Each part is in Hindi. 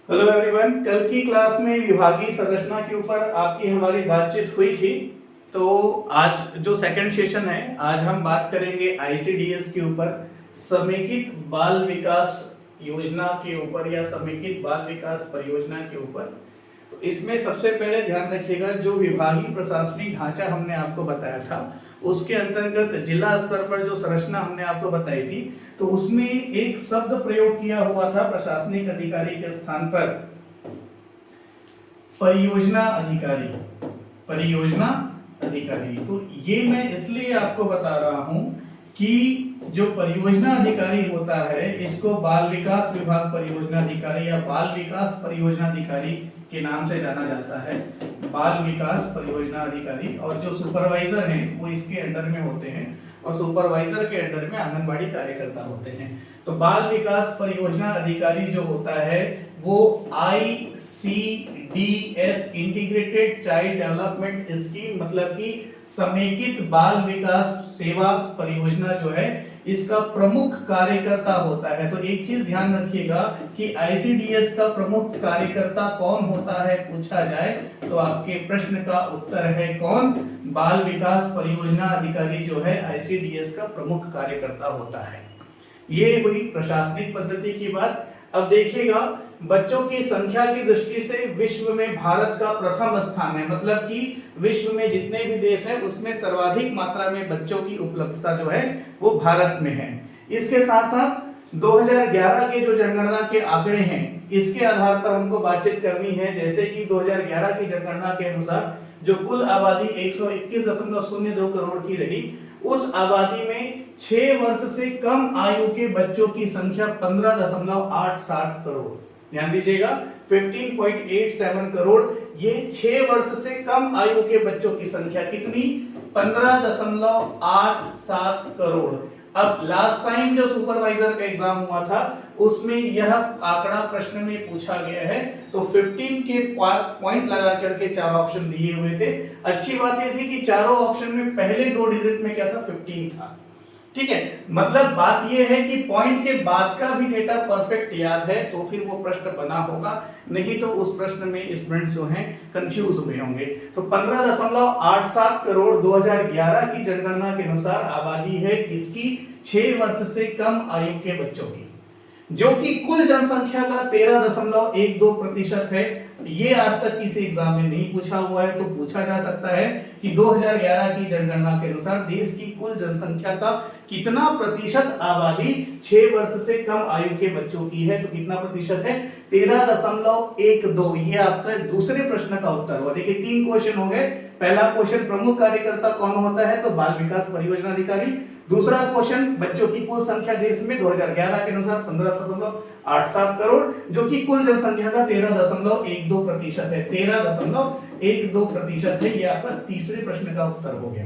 हेलो एवरीवन, कल की क्लास में विभागीय संरचना के ऊपर आपकी हमारी बातचीत हुई थी। तो आज जो सेकंड सेशन है, आज हम बात करेंगे आईसीडीएस के ऊपर, समेकित बाल विकास योजना के ऊपर या समेकित बाल विकास परियोजना के ऊपर। तो इसमें सबसे पहले ध्यान रखिएगा, जो विभागीय प्रशासनिक ढांचा हमने आपको बताया था उसके अंतर्गत जिला स्तर पर जो संरचना हमने आपको बताई थी, तो उसमें एक शब्द प्रयोग किया हुआ था प्रशासनिक अधिकारी के स्थान पर परियोजना अधिकारी। परियोजना अधिकारी, तो ये मैं इसलिए आपको बता रहा हूं कि जो परियोजना अधिकारी होता है इसको बाल विकास विभाग परियोजना अधिकारी या बाल विकास परियोजना अधिकारी के नाम से जाना जाता है, बाल विकास परियोजना अधिकारी। और जो सुपरवाइजर हैं वो इसके अंडर में होते हैं और सुपरवाइजर के अंडर में आंगनबाड़ी कार्यकर्ता होते हैं। तो बाल विकास परियोजना अधिकारी जो होता है वो ICDS integrated child development scheme, मतलब कि समेकित बाल विकास सेवा परियोजना जो है इसका प्रमुख कार्यकर्ता होता है। तो एक चीज ध्यान रखिएगा कि आईसीडीएस का प्रमुख कार्यकर्ता कौन होता है पूछा जाए तो आपके प्रश्न का उत्तर है कौन? बाल विकास परियोजना अधिकारी जो है आईसीडीएस का प्रमुख कार्यकर्ता होता है। ये हुई प्रशासनिक पद्धति की बात। अब देखिएगा, बच्चों की संख्या की दृष्टि से विश्व में भारत का प्रथम स्थान है, मतलब कि विश्व में जितने भी देश हैं उसमें सर्वाधिक मात्रा में बच्चों की उपलब्धता जो है वो भारत में है। इसके साथ साथ 2011 के जो जनगणना के आंकड़े हैं इसके आधार पर हमको बातचीत करनी है। जैसे कि 2011 की जनगणना के अनुसार जो कुल आबादी 121.02 करोड़ की रही, उस आबादी में 6 वर्ष से कम आयु के बच्चों की संख्या 15.87 करोड़। ध्यान दीजिएगा, 15.87 करोड़, ये 6 वर्ष से कम आयु के बच्चों की संख्या कितनी? 15.87 करोड़। अब लास्ट टाइम जो सुपरवाइजर का एग्जाम हुआ था उसमें यह आंकड़ा प्रश्न में पूछा गया है, तो 15 के पॉइंट लगा करके 4 ऑप्शन दिए हुए थे। अच्छी बात यह थी कि चारों ऑप्शन में पहले 2 डिजिट में क्या था? 15 था। ठीक है, मतलब बात यह है कि पॉइंट के बाद का भी डेटा परफेक्ट याद है तो फिर वो प्रश्न बना होगा, नहीं तो उस प्रश्न में स्टूडेंट्स जो हैं कंफ्यूज हुए होंगे। तो 15.87 करोड़ 2011 की जनगणना के अनुसार आबादी है किसकी? 6 वर्ष से कम आयु के बच्चों की, जो कि कुल जनसंख्या का 13.12% है। ये आज तक किसी एग्जाम में नहीं पूछा हुआ है, तो पूछा जा सकता है कि 2011 की जनगणना के अनुसार देश की कुल जनसंख्या का कितना प्रतिशत आबादी 6 वर्ष से कम आयु के बच्चों की है? तो कितना प्रतिशत है? 13.12। ये आपका दूसरे प्रश्न का उत्तर हुआ। देखिए 3 क्वेश्चन हो गए। पहला क्वेश्चन प्रमुख कार्यकर्ता कौन होता है? तो बाल विकास परियोजना अधिकारी। दूसरा क्वेश्चन बच्चों की कुल संख्या देश में 2011 के अनुसार 15.87 करोड़, जो कि कुल जनसंख्या का 13.12% है। 13.12% है। ये आपका तीसरे प्रश्न का उत्तर हो गया।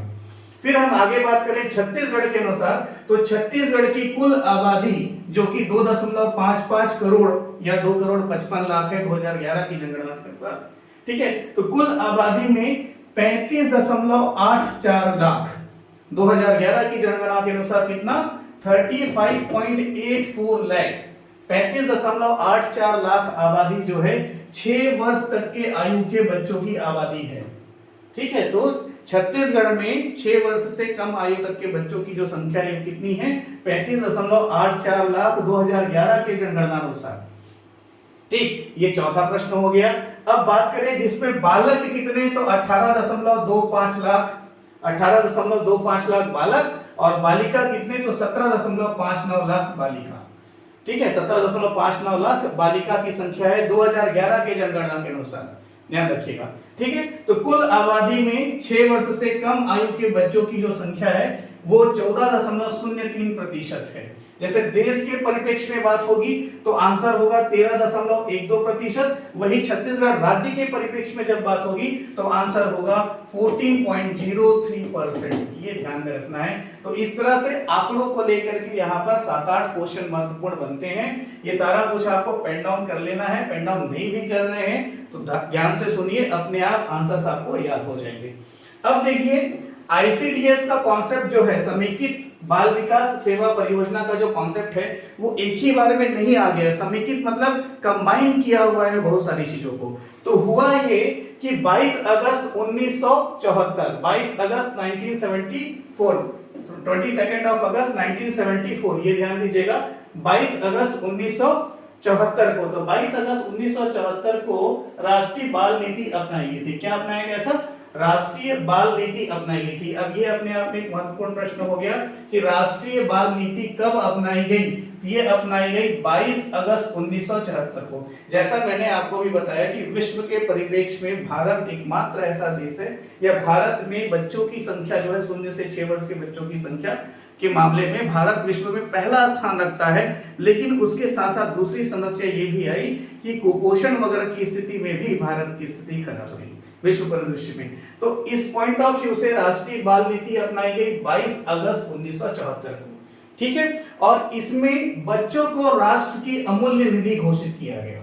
फिर हम आगे बात करें छत्तीसगढ़ के अनुसार, तो छत्तीसगढ़ की कुल आबादी जो कि 2.55 करोड़ या 2 करोड़ 55 लाख है 2011 की जनगणना के अनुसार। ठीक है, तो कुल आबादी में 35.84 लाख 2011 की जनगणना के अनुसार कितना? 35.84 लाख, 35.84 लाख आबादी जो है 6 वर्ष तक के आयु के बच्चों की आबादी है। ठीक है, तो छत्तीसगढ़ में 6 वर्ष से कम आयु तक के बच्चों की जो संख्या है कितनी है? 35.84 लाख 2011 के जनगणना अनुसार। ठीक, ये चौथा प्रश्न हो गया। अब बात करें जिसमें बालक कितने, तो 18.25 लाख, 18.25 लाख बालक, और बालिका कितने? तो 17.59 लाख बालिका। ठीक है, 17.59 लाख बालिका की संख्या है 2011 के जनगणना के अनुसार। ध्यान रखिएगा। ठीक है, तो कुल आबादी में 6 वर्ष से कम आयु के बच्चों की जो संख्या है वो 14.03% है। जैसे देश के परिप्रेक्ष्य में बात होगी तो आंसर होगा 13.12%। वही छत्तीसगढ़ राज्य के परिप्रेक्ष्य में जब बात होगी तो आंसर होगा 14.03%। ये ध्यान में रखना है। तो इस तरह से आंकड़ों को लेकर के यहाँ पर 7-8 क्वेश्चन महत्वपूर्ण बनते हैं। ये सारा कुछ आपको पेन डाउन कर लेना है। पेन डाउन नहीं भी कर रहे हैं तो ध्यान से सुनिए, अपने आप आंसर्स आपको याद हो जाएंगे। अब देखिए आईसीडीएस का कॉन्सेप्ट जो है समेकित बाल विकास सेवा परियोजना का जो कॉन्सेप्ट है वो एक ही बार में नहीं आ गया, समेकित मतलब कंबाइन किया हुआ है बहुत सारी चीजों को। तो हुआ ये कि 22 अगस्त 1974, 22 अगस्त 1974, 22 ऑफ अगस्त 1974, ये ध्यान दीजिएगा, 22 अगस्त 1974 को, तो 22 अगस्त 1974 को राष्ट्रीय बाल नीति अपनाई गई थी। क्या अपनाया गया था? राष्ट्रीय बाल नीति अपनाई गई थी। अब ये अपने आप में एक महत्वपूर्ण प्रश्न हो गया कि राष्ट्रीय बाल नीति कब अपनाई गई? तो ये अपनाई गई 22 अगस्त 1974 को। जैसा मैंने आपको भी बताया कि विश्व के परिप्रेक्ष्य में भारत एकमात्र ऐसा देश है, या भारत में बच्चों की संख्या जो है 0 से 6 वर्ष के बच्चों की संख्या के मामले में भारत विश्व में पहला स्थान रखता है। लेकिन उसके साथ साथ दूसरी समस्या ये भी आई कि कुपोषण वगैरह की स्थिति में भी भारत की स्थिति खराब हुई विश्व परिदृश्य में। तो इस पॉइंट ऑफ व्यू से राष्ट्रीय बाल नीति अपनाई गई 22 अगस्त 1974 को, ठीक है। और इसमें बच्चों को राष्ट्र की अमूल्य निधि घोषित किया गया,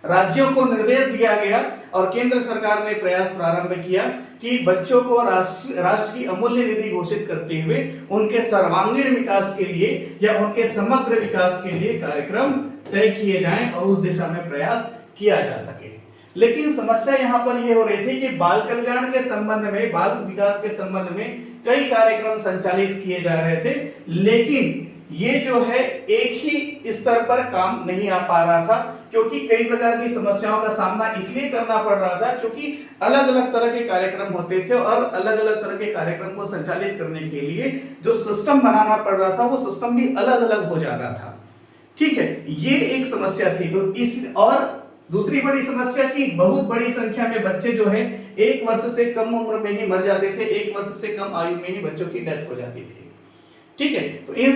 राज्यों को निर्देश दिया गया और केंद्र सरकार ने प्रयास प्रारंभ किया कि बच्चों को राष्ट्र की अमूल्य निधि घोषित करते हुए उनके सर्वांगीण विकास के लिए या उनके समग्र विकास के लिए कार्यक्रम तय किए जाएं और उस दिशा में प्रयास किया जा सके। लेकिन समस्या यहाँ पर यह हो रही थी कि बाल कल्याण के संबंध में, बाल विकास के संबंध में कई कार्यक्रम संचालित किए जा रहे थे, लेकिन ये जो है एक ही स्तर पर काम नहीं आ पा रहा था, क्योंकि कई प्रकार की समस्याओं का सामना इसलिए करना पड़ रहा था क्योंकि अलग अलग तरह के कार्यक्रम होते थे और अलग अलग तरह के कार्यक्रम को संचालित करने के लिए जो सिस्टम बनाना पड़ रहा था वो सिस्टम भी अलग अलग हो जा रहा था, ठीक है। ये एक समस्या थी। तो इस और दूसरी बड़ी समस्या की बहुत बड़ी संख्या में बच्चे जो है 1 वर्ष से कम उम्र में ही मर जाते थे, 1 वर्ष से कम आयु में ही बच्चों की डेथ हो जाती थी, ठीक है। तो इन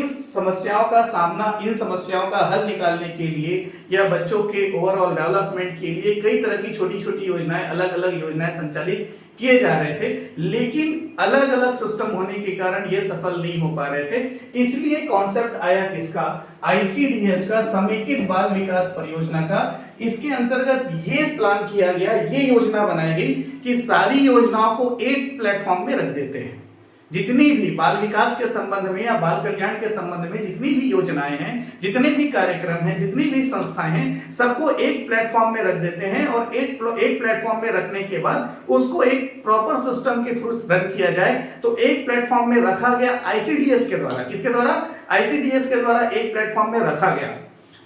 समस्याओं का सामना, इन समस्याओं का हल निकालने के लिए या बच्चों के ओवरऑल डेवलपमेंट के लिए कई तरह की छोटी छोटी योजनाएं, अलग अलग योजनाएं संचालित किए जा रहे थे, लेकिन अलग अलग सिस्टम होने के कारण ये सफल नहीं हो पा रहे थे। इसलिए कॉन्सेप्ट आया किसका? आईसीडीएस का, समेकित बाल विकास परियोजना का। इसके अंतर्गत ये प्लान किया गया, ये योजना बनाई गई कि सारी योजनाओं को एक प्लेटफॉर्म में रख देते हैं। जितनी भी बाल विकास के संबंध में या बाल कल्याण के संबंध में जितनी भी योजनाएं हैं, जितने भी कार्यक्रम हैं, जितनी भी संस्थाएं हैं, सबको एक प्लेटफॉर्म में रख देते हैं और एक प्लेटफॉर्म में रखने के बाद उसको एक प्रॉपर सिस्टम के थ्रू रन किया जाए। तो एक प्लेटफॉर्म में रखा गया आईसीडीएस के द्वारा। किसके द्वारा? आईसीडीएस के द्वारा एक प्लेटफॉर्म में रखा गया।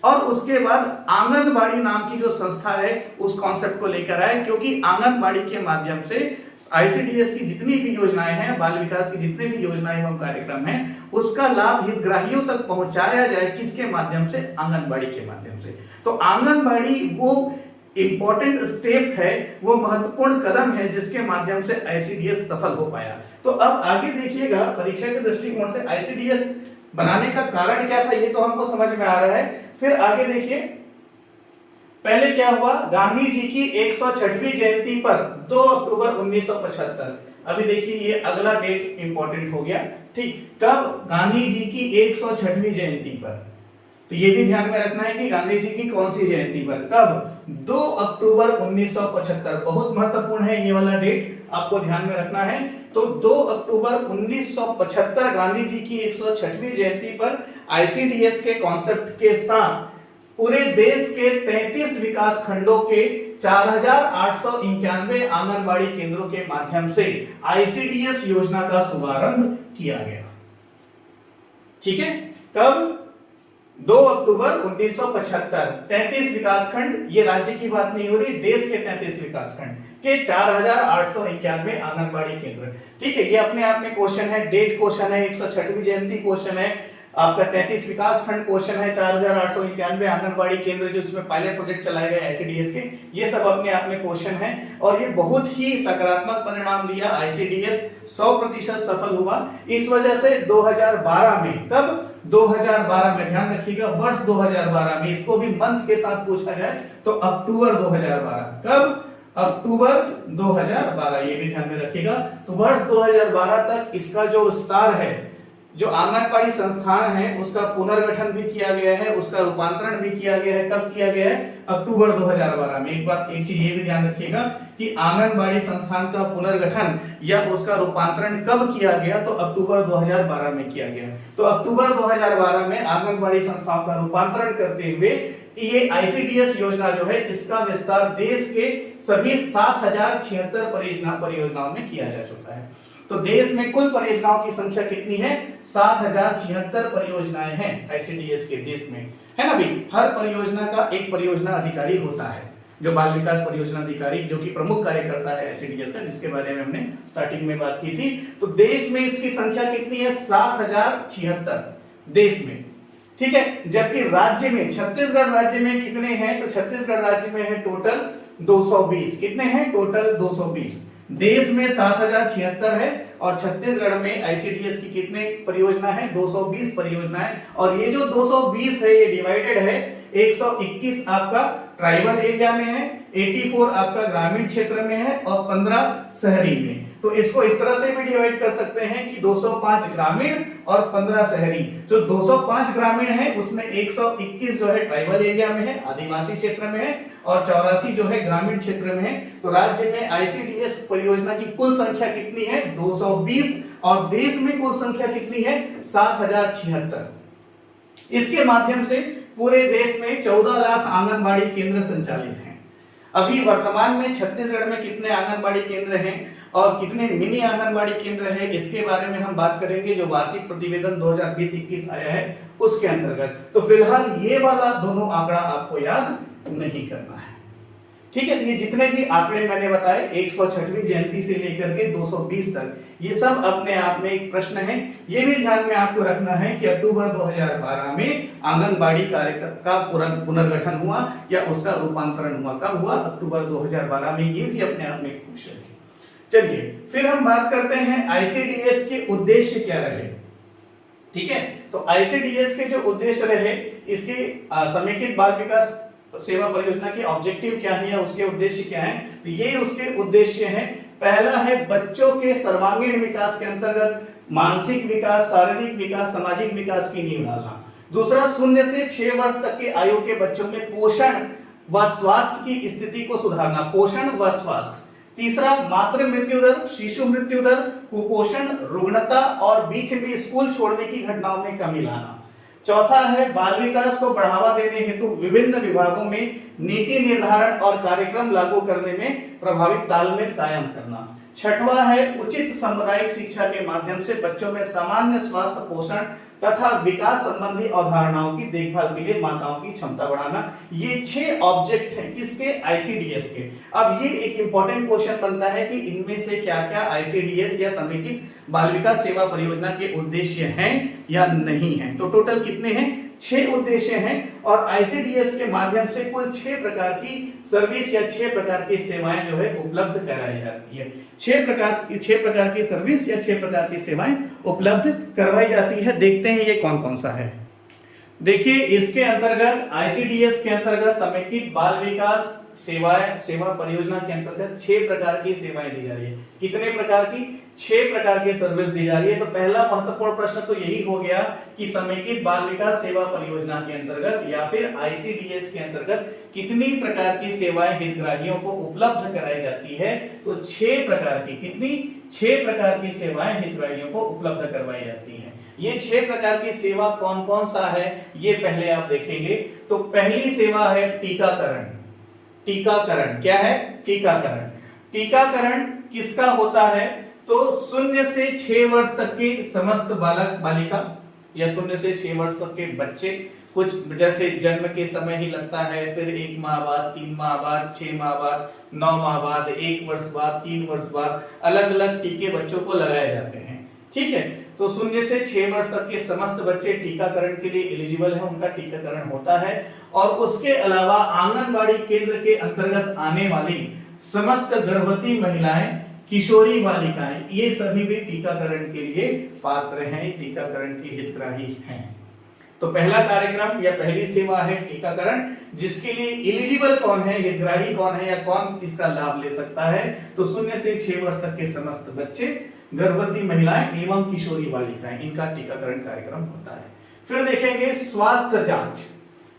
और उसके बाद आंगनबाड़ी नाम की जो संस्था है उस कॉन्सेप्ट को लेकर आए, क्योंकि आंगनबाड़ी के माध्यम से आईसीडीएस की जितनी भी योजनाएं हैं, बाल विकास की जितने भी योजनाएं एवं कार्यक्रम हैं, उसका लाभ हितग्राहियों तक पहुंचाया जाए। किसके माध्यम से? आंगनबाड़ी के माध्यम से। तो आंगनबाड़ी वो इंपॉर्टेंट स्टेप है, वो महत्वपूर्ण कदम है जिसके माध्यम से आईसीडीएस सफल हो पाया। तो अब आगे देखिएगा, परीक्षा के दृष्टिकोण से आईसीडीएस बनाने का कारण क्या था ये तो हमको समझ में आ रहा है। फिर आगे देखिए, पहले क्या हुआ? गांधी जी की 106वीं जयंती पर 2 अक्टूबर 1975, अभी देखिए ये अगला डेट इंपॉर्टेंट हो गया, ठीक। कब? गांधी जी की 106वीं जयंती पर। तो ये भी ध्यान में रखना है कि गांधी जी की कौन सी जयंती पर, कब? 2 अक्टूबर 1975। बहुत महत्वपूर्ण है ये वाला डेट, आपको ध्यान में रखना है। तो 2 अक्टूबर 1975 गांधी जी की 106वीं जयंती पर आईसीडीएस के कॉन्सेप्ट के साथ पूरे देश के 33 विकास खंडों के 4891 आंगनबाड़ी केंद्रों के माध्यम से आईसीडीएस योजना का शुभारंभ किया गया, ठीक है। कब? 2 अक्टूबर 1975। 33 विकास खंड, ये राज्य की बात नहीं हो रही, देश के 33 विकास खंड के 4891 आंगनबाड़ी केंद्र, ठीक है। ये अपने आप में क्वेश्चन है, डेट क्वेश्चन है, 106वीं जयंती क्वेश्चन है, आपका 33 विकास खंड क्वेश्चन है, 4891 आंगनबाड़ी केंद्र जो इसमें पायलट प्रोजेक्ट चलाए गए आईसीडीएस के, ये सब अपने आप में क्वेश्चन है। और ये बहुत ही सकारात्मक परिणाम दिया, आईसीडीएस 100% सफल हुआ। इस वजह से 2012 में, कब? 2012 में, ध्यान रखिएगा, वर्ष 2012 में, इसको भी मंथ के साथ पूछा जाए तो अक्टूबर 2012। कब? अक्टूबर 2012, ये भी ध्यान में रखिएगा। तो वर्ष 2012 तक इसका जो विस्तार है, जो आंगनबाड़ी संस्थान है उसका पुनर्गठन भी किया गया है, उसका रूपांतरण भी किया गया है। कब किया गया है? अक्टूबर 2012 में। एक चीज ये भी ध्यान रखिएगा कि आंगनबाड़ी संस्थान का पुनर्गठन या उसका रूपांतरण कब किया गया, तो अक्टूबर 2012 में किया गया। तो अक्टूबर 2012 में आंगनबाड़ी संस्थाओं का रूपांतरण करते हुए ये आईसीडीएस योजना जो है इसका विस्तार देश के सभी 7076 परियोजनाओं में किया जा चुका है। तो देश में कुल परियोजनाओं की संख्या कितनी है? 7076 परियोजनाएं हैं आईसीडीएस के देश में, है ना भाई। हर परियोजना का एक परियोजना अधिकारी होता है, जो बाल विकास परियोजना अधिकारी, जो कि प्रमुख कार्यकर्ता है आईसीडीएस का, जिसके बारे में हमने स्टार्टिंग में बात की थी। तो देश में इसकी संख्या कितनी है? 7076 देश में, ठीक है। जबकि राज्य में, छत्तीसगढ़ राज्य में कितने हैं? तो छत्तीसगढ़ राज्य में है टोटल 220। कितने हैं? टोटल 220। देश में 7076 है और छत्तीसगढ़ में आईसीडीएस की कितने परियोजना है? 220 परियोजनाएं। और ये जो 220 है ये डिवाइडेड है, 121 आपका ट्राइबल एरिया में है, 84 आपका ग्रामीण क्षेत्र में है और 15 शहरी में। तो इसको इस तरह से भी डिवाइड कर सकते हैं कि 205 ग्रामीण और 15 शहरी। जो 205 ग्रामीण है उसमें 121 जो है ट्राइबल एरिया में है, आदिवासी क्षेत्र में है, और 84 जो है ग्रामीण क्षेत्र में है। तो राज्य में आईसीडीएस परियोजना की कुल संख्या कितनी है? 220। और देश में कुल संख्या कितनी है? 7076। इसके माध्यम से पूरे देश में 14 लाख आंगनबाड़ी केंद्र संचालित हैं। अभी वर्तमान में छत्तीसगढ़ में कितने आंगनबाड़ी केंद्र हैं और कितने मिनी आंगनबाड़ी केंद्र हैं, इसके बारे में हम बात करेंगे जो वार्षिक प्रतिवेदन 2020-21 आया है उसके अंतर्गत। तो फिलहाल ये वाला दोनों आंकड़ा आपको याद नहीं करना है, ठीक है। ये जितने भी आंकड़े मैंने बताए 106वीं जयंती से लेकर के 220 तक, ये सब अपने आप में एक प्रश्न है। ये भी ध्यान में आपको रखना है कि अक्टूबर 2012 में आंगनबाड़ी कार्यक्रम का पुनर्गठन हुआ या उसका रूपांतरण हुआ। कब हुआ? अक्टूबर 2012 में। ये भी अपने आप में एक क्वेश्चन है। चलिए फिर हम बात करते हैं आईसीडीएस के उद्देश्य क्या रहे, ठीक है। तो आईसीडीएस के जो उद्देश्य रहे, इसके समेकित बाल विकास सेवा परियोजना के ऑब्जेक्टिव क्या है या उसके उद्देश्य क्या है? तो ये उसके उद्देश्य हैं। पहला है बच्चों के सर्वांगीण विकास के अंतर्गत मानसिक विकास, शारीरिक विकास, सामाजिक विकास की नींव डालना। दूसरा, 0 से 6 वर्ष तक के आयु के बच्चों में पोषण व स्वास्थ्य की स्थिति को सुधारना, पोषण व स्वास्थ्य। तीसरा, मातृ मृत्यु दर, शिशु मृत्यु दर, कुपोषण, रुग्णता और बीच में स्कूल छोड़ने की घटनाओं में कमी लाना। चौथा है बाल विकास को बढ़ावा देने हेतु विभिन्न विभागों में नीति निर्धारण और कार्यक्रम लागू करने में प्रभावी तालमेल कायम करना। छठवां है उचित सामुदायिक शिक्षा के माध्यम से बच्चों में सामान्य स्वास्थ्य, पोषण तथा विकास संबंधी अवधारणाओं की देखभाल के लिए माताओं की क्षमता बढ़ाना। ये 6 ऑब्जेक्ट हैं किसके? आईसीडीएस के। अब ये एक इंपॉर्टेंट क्वेश्चन बनता है कि इनमें से क्या-क्या आईसीडीएस या समेकित बाल विकास सेवा परियोजना के उद्देश्य हैं या नहीं हैं। तो टोटल कितने हैं? 6 उद्देश्य हैं और आईसीडीएस के माध्यम से कुल 6 प्रकार की सर्विस या 6 प्रकार की सेवाएं जो है उपलब्ध कराई जाती है। 6 प्रकार की सर्विस या 6 प्रकार की सेवाएं उपलब्ध करवाई जाती है। देखते हैं ये कौन कौन सा है। देखिए इसके अंतर्गत आईसीडीएस के अंतर्गत समेकित बाल विकास सेवा परियोजना के अंतर्गत 6 प्रकार की सेवाएं दी जा रही है। कितने प्रकार की? 6 प्रकार की सर्विस दी जा रही है। तो पहला महत्वपूर्ण प्रश्न तो यही हो गया कि समेकित बाल विकास सेवा परियोजना के अंतर्गत या फिर आईसीडीएस के अंतर्गत कितनी प्रकार की सेवाएं हितग्राहियों को उपलब्ध कराई जाती है। तो 6 प्रकार की, कितनी? 6 प्रकार की सेवाएं हितग्राहियों को उपलब्ध करवाई जाती है। ये 6 प्रकार की सेवा कौन कौन सा है ये पहले आप देखेंगे। तो पहली सेवा है टीकाकरण। टीकाकरण क्या है? टीकाकरण। टीकाकरण किसका होता है? तो 0 से 6 वर्ष तक के समस्त बालक बालिका या 0 से 6 वर्ष तक के बच्चे, कुछ जैसे जन्म के समय ही लगता है, फिर 1 माह बाद, 3 माह बाद, 6 माह बाद, 9 माह बाद, 1 वर्ष बाद, 3 वर्ष बाद अलग अलग टीके बच्चों को लगाए जाते हैं, ठीक है। तो 0 से 6 वर्ष तक के समस्त बच्चे टीकाकरण के लिए एलिजिबल हैं, उनका टीकाकरण होता है। और उसके अलावा आंगनबाड़ी केंद्र के अंतर्गत आने वाली समस्त गर्भवती महिलाएं, किशोरी बालिकाएं, ये सभी भी टीकाकरण के लिए पात्र हैं, टीकाकरण के हितग्राही हैं। तो पहला कार्यक्रम या पहली सेवा है टीकाकरण, जिसके लिए एलिजिबल कौन है, हितग्राही कौन है या कौन इसका लाभ ले सकता है? तो 0 से 6 वर्ष तक के समस्त बच्चे, गर्भवती महिलाएं एवं किशोरी बालिकाएं, इनका टीकाकरण कार्यक्रम होता है। फिर देखेंगे स्वास्थ्य जांच।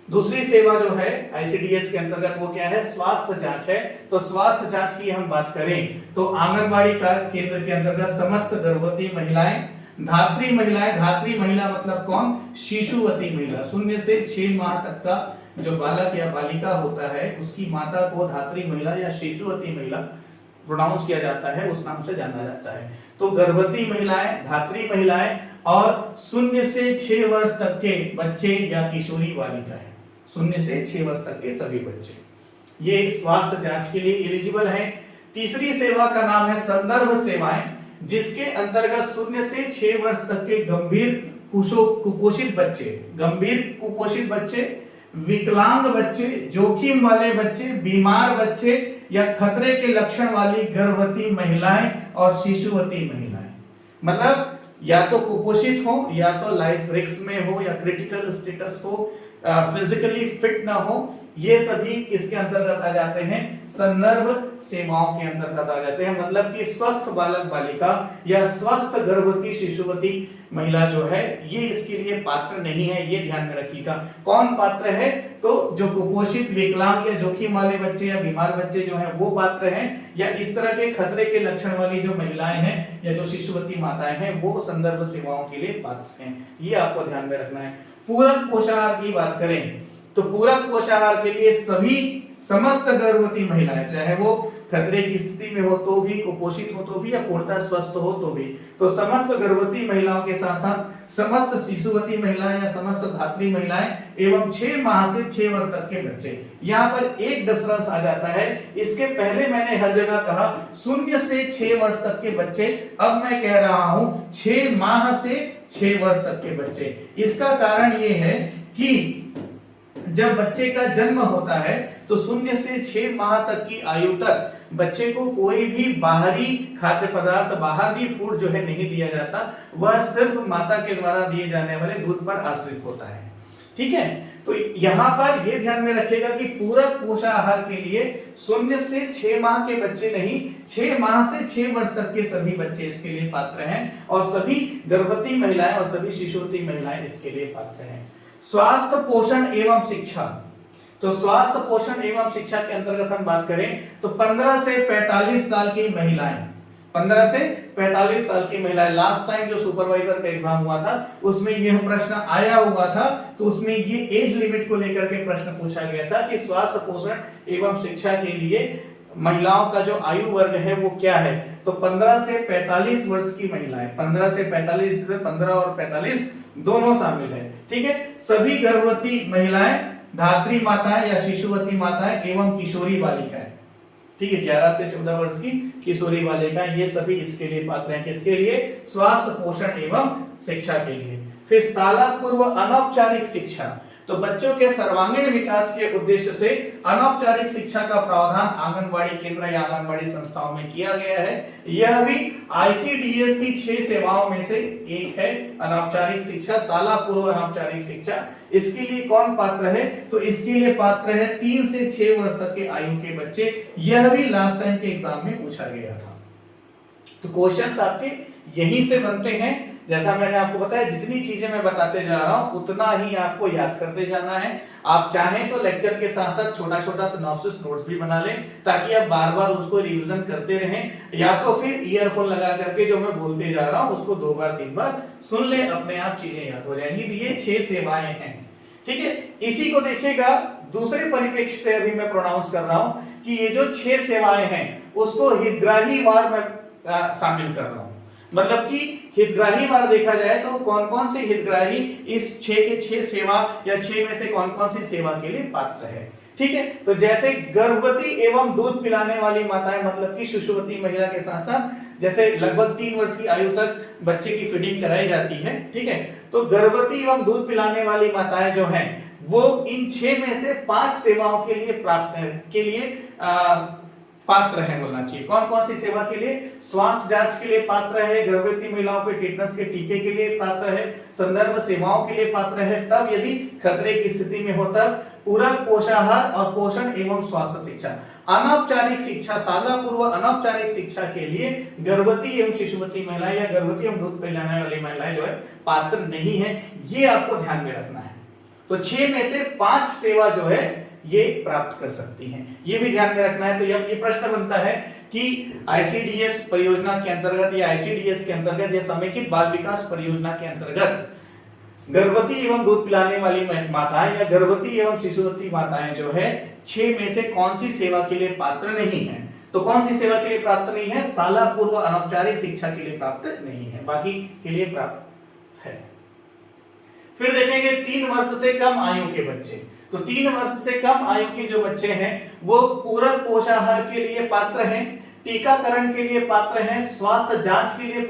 दूसरी सेवा जो है आईसीडीएस के अंतर्गत वो क्या है, स्वास्थ्य जांच है। तो स्वास्थ्य जांच की हम बात करें तो आंगनबाड़ी कार्य केंद्र के अंतर्गत समस्त गर्भवती महिलाएं, धात्री महिलाएं, धात्री महिला मतलब कौन, शिशुवती महिला, 0 से 6 माह तक का जो बालक या बालिका होता है उसकी माता को धात्री महिला या शिशुवती महिला प्रोनाउंस किया जाता है, उस नाम से जाना जाता है। तो गर्भवती महिलाएं, धात्री महिलाएं और 0 से 6 वर्ष तक के बच्चे या किशोरी बालिकाएं, 0 से 6 वर्ष तक के सभी बच्चे ये स्वास्थ्य जांच के लिए एलिजिबल हैं। तीसरी सेवा का नाम है संदर्भ सेवाएं, जिसके अंतर्गत 0 से 6 वर्ष तक के गंभीर कुपोषित बच्चे, गंभीर कुपोषित बच्चे, विकलांग बच्चे, जोखिम वाले बच्चे, बीमार बच्चे या खतरे के लक्षण वाली गर्भवती महिलाएं और शिशुवती महिलाएं, मतलब या तो कुपोषित हो या तो लाइफ रिस्क में हो या क्रिटिकल स्टेटस हो, फिजिकली फिट ना हो, ये सभी किसके अंतर्गत आ जाते हैं, संदर्भ सेवाओं के अंतर्गत आ जाते हैं। मतलब कि स्वस्थ बालक बालिका या स्वस्थ गर्भवती शिशुवती महिला जो है ये इसके लिए पात्र नहीं है, ये ध्यान में रखिएगा। कौन पात्र है, तो जो कुपोषित, विकलांग या जोखिम वाले बच्चे या बीमार बच्चे जो हैं वो पात्र हैं, या इस तरह के खतरे के लक्षण वाली जो महिलाएं हैं या जो शिशुवती माताएं हैं वो संदर्भ सेवाओं के लिए पात्र हैं, ये आपको ध्यान में रखना है। पूरक पोषाहार की बात करें तो पूरक पोषाहार के लिए सभी समस्त गर्भवती महिलाएं, चाहे वो खतरे की स्थिति में हो तो भी, कुपोषित हो तो भी या पूर्णतः स्वस्थ हो तो भी, तो समस्त गर्भवती महिलाओं के साथ साथ समस्त शिशुवती महिलाएं या समस्त धात्री महिलाएं एवं 6 माह से 6 वर्ष तक के बच्चे। यहाँ पर एक डिफरेंस आ जाता है, इसके पहले मैंने हर जगह कहा 0 से 6 वर्ष तक के बच्चे, अब मैं कह रहा हूं 6 माह से 6 वर्ष तक के बच्चे। इसका कारण ये है कि जब बच्चे का जन्म होता है तो 0 से 6 माह तक की आयु तक बच्चे को कोई भी बाहरी खाद्य पदार्थ, बाहरी फूड जो है नहीं दिया जाता, वह सिर्फ माता के द्वारा दिए जाने वाले दूध पर आश्रित होता है। ठीक है, तो यहाँ पर ये ध्यान में रखिएगा कि पूरक पोषाहार के लिए 0 से 6 माह के बच्चे नहीं, 6 माह से 6 वर्ष तक के सभी बच्चे इसके लिए पात्र हैं और सभी गर्भवती महिलाएं और सभी शिशुवती महिलाएं इसके लिए पात्र हैं। स्वास्थ्य पोषण एवं शिक्षा, तो स्वास्थ्य पोषण एवं शिक्षा के अंतर्गत हम बात करें तो 15 से 45 साल की महिलाएं, 15 से 45 साल की महिलाएं, लास्ट टाइम जो सुपरवाइजर का एग्जाम हुआ था उसमें यह प्रश्न आया हुआ था, तो उसमें ये एज लिमिट को लेकर के प्रश्न पूछा गया था कि स्वास्थ्य पोषण एवं शिक्षा के लिए महिलाओं का जो आयु वर्ग है वो क्या है, तो 15 से 45 वर्ष की महिलाएं, 15 से 45 से 15 और 45 दोनों शामिल है। ठीक है, सभी गर्भवती महिलाएं, धात्री माताएं या शिशुवती माताएं एवं किशोरी बालिकाएं, ठीक है, 11 से 14 वर्ष की किशोरी बालिकाएं, ये सभी इसके लिए पात्र हैं। किसके लिए, स्वास्थ्य पोषण एवं शिक्षा के लिए। फिर शाला पूर्व अनौपचारिक शिक्षा, तो बच्चों के सर्वांगीण विकास के उद्देश्य से अनौपचारिक शिक्षा का प्रावधान आंगनबाड़ी केंद्र या आंगनबाड़ी संस्थाओं में किया गया है। यह भी आईसीडीएस की 6 सेवाओं में से एक है, अनौपचारिक शिक्षा, शाला पूर्व अनौपचारिक शिक्षा। इसके लिए कौन पात्र है, तो इसके लिए पात्र है 3 से 6 वर्ष तक के आयु के बच्चे। यह भी लास्ट टाइम के एग्जाम में पूछा गया था। तो क्वेश्चंस आपके यहीं से बनते हैं। जैसा मैंने आपको बताया, जितनी चीजें मैं बताते जा रहा हूं उतना ही आपको याद करते जाना है। आप चाहें तो लेक्चर के साथ साथ छोटा छोटा सिनॉप्सिस नोट्स भी बना लें, ताकि आप बार बार उसको रिवीजन करते रहें, या तो फिर ईयरफोन लगा करके जो मैं बोलते जा रहा हूं उसको 2 बार 3 बार सुन ले, अपने आप चीजें याद हो जाएंगी। तो ये 6 सेवाएं हैं। ठीक है, इसी को देखिएगा दूसरे परिप्रेक्ष्य से अभी मैं प्रोनाउंस कर रहा हूं कि ये जो 6 सेवाएं हैं उसको हितग्राही वार में शामिल कर रहा हूं। मतलब कि हितग्राही वाला देखा जाए तो कौन कौन से हितग्राही इस 6 के 6 सेवा या 6 में से कौन कौन सी सेवा के लिए पात्र है। ठीक है, तो जैसे गर्भवती एवं दूध पिलाने वाली माताएं, मतलब कि शिशुवती महिला के साथ साथ जैसे लगभग 3 वर्ष की आयु तक बच्चे की फीडिंग कराई जाती है। ठीक है, तो गर्भवती एवं दूध पिलाने वाली माताएं जो हैं वो इन 6 में से 5 सेवाओं के लिए पात्र है बोलना चाहिए। कौन कौन सी सेवा के लिए, स्वास्थ्य जांच के लिए पात्र है, गर्भवती महिलाओं पे टिटनस के टीके के लिए पात्र है, संदर्भ सेवाओं के लिए पात्र है, तब यदि खतरे की स्थिति में हो तब पूरक पोषाहार और पोषण एवं स्वास्थ्य शिक्षा। अनौपचारिक शिक्षा, शाला पूर्व अनौपचारिक शिक्षा के लिए गर्भवती एवं शिशुवती महिलाएं या गर्भवती एवं दूध पिलाने वाली महिलाएं जो है पात्र नहीं है, ये आपको ध्यान में रखना है। तो 6 में से 5 सेवा जो है ये प्राप्त कर सकती हैं, ये भी ध्यान में रखना है। तो ये प्रश्न बनता है कि आईसीडीएस परियोजना के अंतर्गत या आईसीडीएस के अंतर्गत या समेकित बाल विकास परियोजना के अंतर्गत गर्भवती एवं दूध पिलाने वाली माताएं या गर्भवती एवं शिशुवती माताएं जो है 6 में से कौन सी सेवा के लिए पात्र नहीं है? तो कौन सी सेवा के लिए प्राप्त नहीं है? शाला पूर्व अनौपचारिक शिक्षा के लिए प्राप्त नहीं है, बाकी के लिए प्राप्त है। फिर देखेंगे 3 वर्ष से कम आयु के बच्चे। तो 3 वर्ष से कम आयु के जो बच्चे हैं वो पूरक पोषाहार के लिए पात्र हैं, टीकाकरण के लिए पात्र हैं, स्वास्थ्य जांच के लिए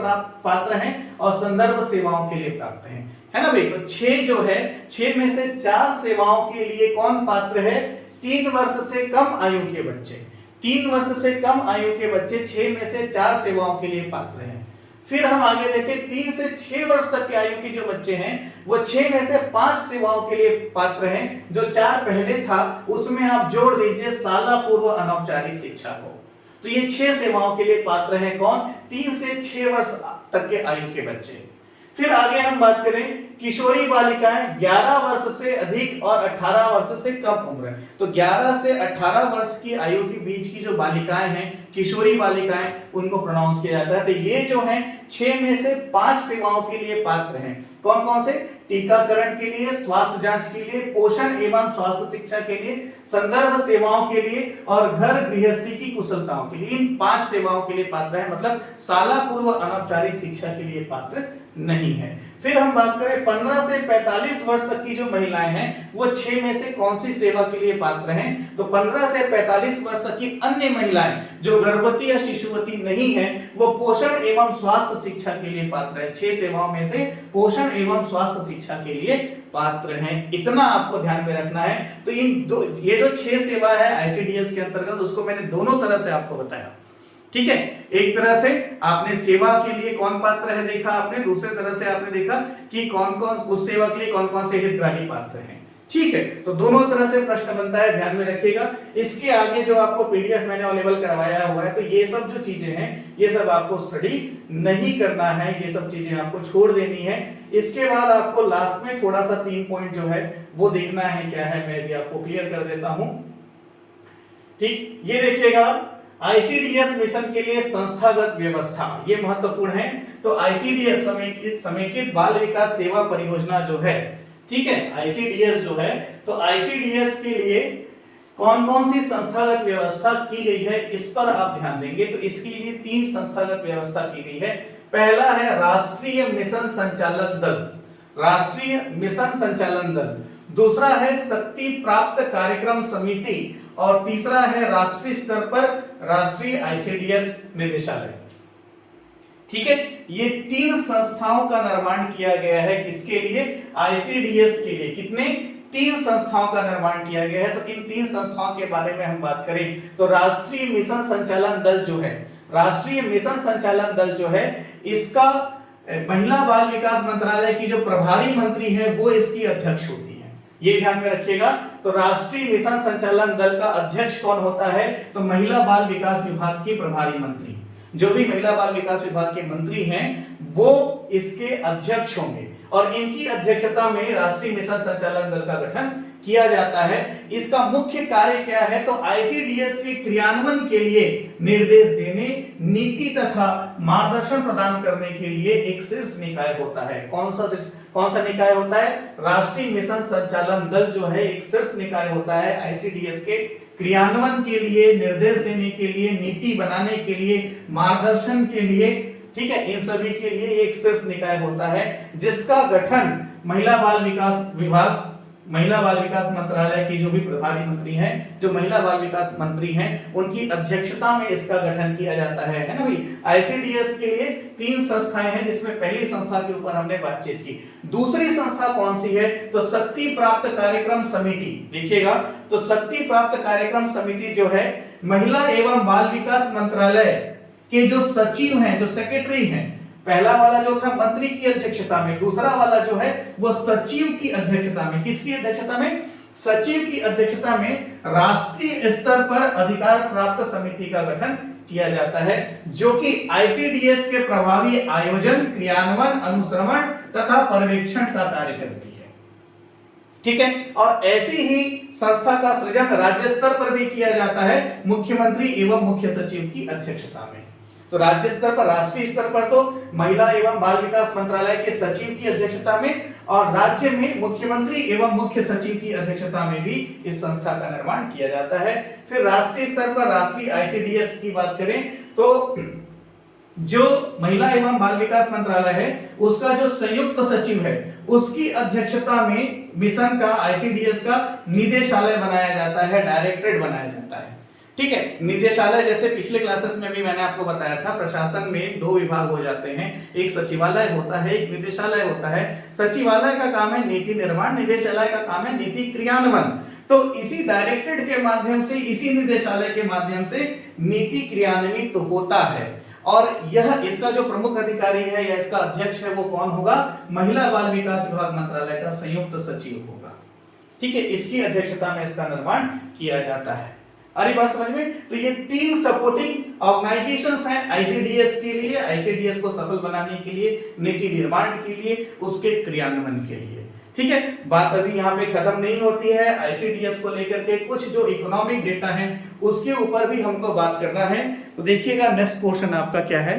पात्र हैं और संदर्भ सेवाओं के लिए प्राप्त हैं, है ना भाई। तो 6 जो है, 6 में से 4 सेवाओं के लिए कौन पात्र है? 3 वर्ष से कम आयु के बच्चे। 3 वर्ष से कम आयु के बच्चे 6 में से 4 सेवाओं के लिए पात्र हैं। फिर हम आगे देखें 3 से 6 वर्ष तक के आयु के जो बच्चे हैं वो 6 में से 5 सेवाओं के लिए पात्र हैं। जो 4 पहले था उसमें आप जोड़ दीजिए शाला पूर्व अनौपचारिक शिक्षा को। तो ये 6 सेवाओं के लिए पात्र हैं कौन? 3 से 6 वर्ष तक के आयु के बच्चे। फिर आगे हम बात करें किशोरी बालिकाएं 11 वर्ष से अधिक और 18 वर्ष से कम उम्र। तो 11 से 18 वर्ष की आयु के बीच की जो बालिकाएं हैं, किशोरी बालिकाएं, उनको प्रोनाउंस किया जाता है। तो ये जो हैं 6 में से 5 सेवाओं के लिए पात्र हैं। कौन कौन से? टीकाकरण के लिए, स्वास्थ्य जांच के लिए, पोषण एवं स्वास्थ्य शिक्षा के लिए, संदर्भ सेवाओं के लिए और घर गृहस्थी की कुशलताओं के लिए। इन 5 सेवाओं के लिए पात्र है, मतलब शाला पूर्व अनौपचारिक शिक्षा के लिए पात्र नहीं है। फिर हम बात करें 15 से 45 वर्ष तक की जो महिलाएं हैं वो 6 में से कौन सी सेवा के लिए पात्र हैं? तो 15 से 45 वर्ष तक की अन्य महिलाएं जो गर्भवती या शिशुवती नहीं है वो पोषण एवं स्वास्थ्य शिक्षा के लिए पात्र है। 6 सेवाओं में से पोषण एवं स्वास्थ्य शिक्षा के लिए पात्र हैं, इतना आपको ध्यान में रखना है। तो ये जो 6 सेवा है आईसीडीएस के अंतर्गत, उसको मैंने दोनों तरह से आपको बताया, ठीक है। एक तरह से आपने सेवा के लिए कौन पात्र है देखा आपने, दूसरे तरह से आपने देखा कि कौन कौन उस सेवा के लिए कौन कौन से हितग्राही पात्र हैं, ठीक है। तो दोनों तरह से प्रश्न बनता है, ध्यान में रखिएगा। इसके आगे जो आपको पीडीएफ मैंने अवेलेबल करवाया हुआ है, तो ये सब जो चीजें हैं ये सब आपको स्टडी नहीं करना है, ये सब चीजें आपको छोड़ देनी है। इसके बाद आपको लास्ट में थोड़ा सा 3 पॉइंट जो है वो देखना है, क्या है मैं भी आपको क्लियर कर देता हूं, ठीक। ये देखिएगा आईसीडीएस मिशन के लिए संस्थागत व्यवस्था, ये महत्वपूर्ण है। तो आईसीडीएस समेकित बाल विकास सेवा परियोजना जो है, ठीक है, आईसीडीएस जो है, तो आईसीडीएस के लिए कौन कौन सी संस्थागत व्यवस्था की गई है इस पर आप ध्यान देंगे। तो इसके लिए 3 संस्थागत व्यवस्था की गई है। पहला है राष्ट्रीय मिशन संचालन दल, राष्ट्रीय मिशन संचालन दल। दूसरा है शक्ति प्राप्त कार्यक्रम समिति और तीसरा है राष्ट्रीय स्तर पर राष्ट्रीय आईसीडीएस निदेशालय, ठीक है। ये 3 संस्थाओं का निर्माण किया गया है, किसके लिए? आईसीडीएस के लिए। कितने? 3 संस्थाओं का निर्माण किया गया है। तो इन 3 संस्थाओं के बारे में हम बात करें तो राष्ट्रीय मिशन संचालन दल जो है, राष्ट्रीय मिशन संचालन दल जो है, इसका महिला बाल विकास मंत्रालय की जो प्रभारी मंत्री है वो इसकी अध्यक्ष होती है, ये ध्यान में रखिएगा। तो राष्ट्रीय मिशन संचालन दल का अध्यक्ष कौन होता है? तो महिला बाल विकास विभाग की प्रभारी मंत्री, जो भी महिला बाल विकास विभाग के मंत्री हैं वो इसके अध्यक्ष होंगे और इनकी अध्यक्षता में राष्ट्रीय मिशन संचालन दल का गठन किया जाता है। इसका मुख्य कार्य क्या है? तो आईसीडीएस के क्रियान्वयन के लिए निर्देश देने, नीति तथा मार्गदर्शन प्रदान करने के लिए एक शीर्ष निकाय होता है। कौन सा निकाय होता है? राष्ट्रीय मिशन संचालन दल जो है एक शीर्ष निकाय होता है आईसीडीएस के क्रियान्वयन के लिए, निर्देश देने के लिए, नीति बनाने के लिए, मार्गदर्शन के लिए, ठीक है, इन सभी के लिए एक शीर्ष निकाय होता है जिसका गठन महिला बाल विकास विभाग, महिला बाल विकास मंत्रालय की जो भी प्रभारी मंत्री हैं, जो महिला बाल विकास मंत्री हैं, उनकी अध्यक्षता में इसका गठन किया जाता है ना भाई। आईसीडीएस के लिए 3 संस्थाएं हैं जिसमें पहली संस्था के ऊपर हमने बातचीत की। दूसरी संस्था कौन सी है? तो शक्ति प्राप्त कार्यक्रम समिति। देखिएगा, तो शक्ति प्राप्त कार्यक्रम समिति जो है महिला एवं बाल विकास मंत्रालय के जो सचिव हैं, जो सेक्रेटरी हैं, पहला वाला जो था मंत्री की अध्यक्षता में, दूसरा वाला जो है वो सचिव की अध्यक्षता में। किसकी अध्यक्षता में? सचिव की अध्यक्षता में राष्ट्रीय स्तर पर अधिकार प्राप्त समिति का गठन किया जाता है, जो कि आईसीडीएस के प्रभावी आयोजन, क्रियान्वयन, अनुश्रवण तथा पर्यवेक्षण का कार्य करती है। ठीक है, और ऐसी ही संस्था का सृजन राज्य स्तर पर भी किया जाता है मुख्यमंत्री एवं मुख्य सचिव की अध्यक्षता में। तो राज्य स्तर पर, राष्ट्रीय स्तर पर तो महिला एवं बाल विकास मंत्रालय के सचिव की अध्यक्षता में, और राज्य में मुख्यमंत्री एवं मुख्य सचिव की अध्यक्षता में भी इस संस्था का निर्माण किया जाता है। फिर राष्ट्रीय स्तर पर राष्ट्रीय आईसीडीएस की बात करें तो जो महिला एवं बाल विकास मंत्रालय है उसका जो संयुक्त सचिव है उसकी अध्यक्षता में मिशन का, आईसीडीएस का निदेशालय बनाया जाता है, डायरेक्टरेट बनाया जाता है। ठीक है, निदेशालय जैसे पिछले क्लासेस में भी मैंने आपको बताया था, प्रशासन में दो विभाग हो जाते हैं, एक सचिवालय होता है, एक निदेशालय होता है। सचिवालय का काम है नीति निर्माण, निदेशालय का काम है नीति क्रियान्वयन। तो इसी डायरेक्टरेट के माध्यम से, इसी निदेशालय के माध्यम से नीति क्रियान्वित तो होता है। और यह, इसका जो प्रमुख अधिकारी है या इसका अध्यक्ष है वो कौन होगा? महिला बाल विकास विभाग मंत्रालय का संयुक्त सचिव होगा। ठीक है, इसकी अध्यक्षता में इसका निर्माण किया जाता है। अरे बात समझ में? तो ये 3 सपोर्टिंग ऑर्गेनाइजेशंस हैं आईसीडीएस के लिए, आईसीडीएस को सफल बनाने के लिए, नीति निर्माण के लिए, उसके क्रियान्वयन के लिए। ठीक है, बात अभी यहाँ पे खत्म नहीं होती है। आईसीडीएस को लेकर के कुछ जो इकोनॉमिक डेटा है उसके ऊपर भी हमको बात करना है। तो देखिएगा नेक्स्ट पोर्शन आपका क्या है।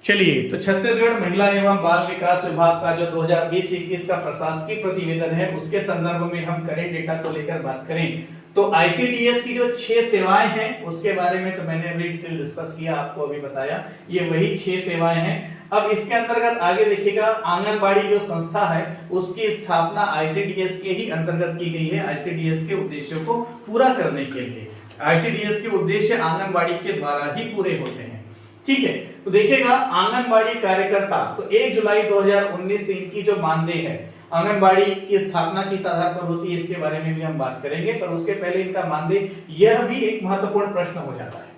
चलिए, तो छत्तीसगढ़ महिला एवं बाल विकास विभाग का जो 2020-21 का प्रशासकीय प्रतिवेदन है उसके संदर्भ में हम करेंट डेटा को लेकर बात करें तो आईसीडीएस की जो 6 सेवाएं हैं उसके बारे में तो मैंने अभी डिटेल डिस्कस किया, आपको अभी बताया, ये वही 6 सेवाएं हैं। अब इसके अंतर्गत आगे देखिएगा, आंगनबाड़ी जो संस्था है उसकी स्थापना आईसीडीएस के ही अंतर्गत की गई है, आईसीडीएस के उद्देश्यों को पूरा करने के लिए। आईसीडीएस के उद्देश्य आंगनबाड़ी के द्वारा ही पूरे होते हैं। ठीक है, तो देखिएगा आंगनबाड़ी कार्यकर्ता, तो 1 जुलाई 2019 से इनकी जो मानदेय है, आंगनबाड़ी की स्थापना किस आधार पर होती है इसके बारे में भी हम बात करेंगे, पर उसके पहले इनका मानदेय, यह भी एक महत्वपूर्ण प्रश्न हो जाता है।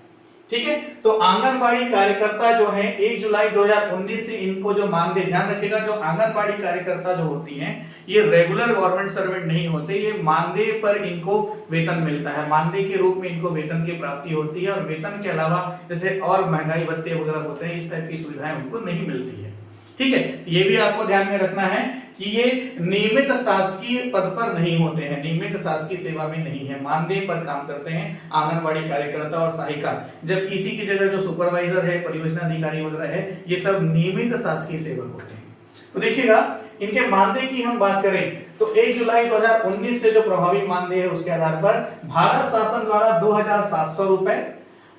ठीक है, तो आंगनबाड़ी कार्यकर्ता जो है 1 जुलाई 2019 से इनको जो मानदेय, ध्यान रखिएगा, जो आंगनबाड़ी कार्यकर्ता जो होती हैं ये रेगुलर गवर्नमेंट सर्वेंट नहीं होते, ये मानदेय पर इनको वेतन मिलता है, मानदेय के रूप में इनको वेतन की प्राप्ति होती है। और वेतन के अलावा जैसे और महंगाई भत्ते वगैरह होते हैं, इस टाइप की सुविधाएं उनको नहीं मिलती है। ठीक है, ये भी आपको ध्यान में रखना है कि ये नियमित शासकीय पद पर नहीं होते हैं, नियमित शासकीय सेवा में नहीं है, मानदेय पर काम करते हैं आंगनबाड़ी कार्यकर्ता और सहायिका। जब किसी की जगह जो सुपरवाइजर है, परियोजना अधिकारी वगैरह है, ये सब नियमित शासकीय सेवक होते हैं। तो देखिएगा, इनके मानदेय की हम बात करें तो 1 जुलाई 2019 से जो प्रभावी मानदेय है उसके आधार पर भारत शासन द्वारा 2700 रुपए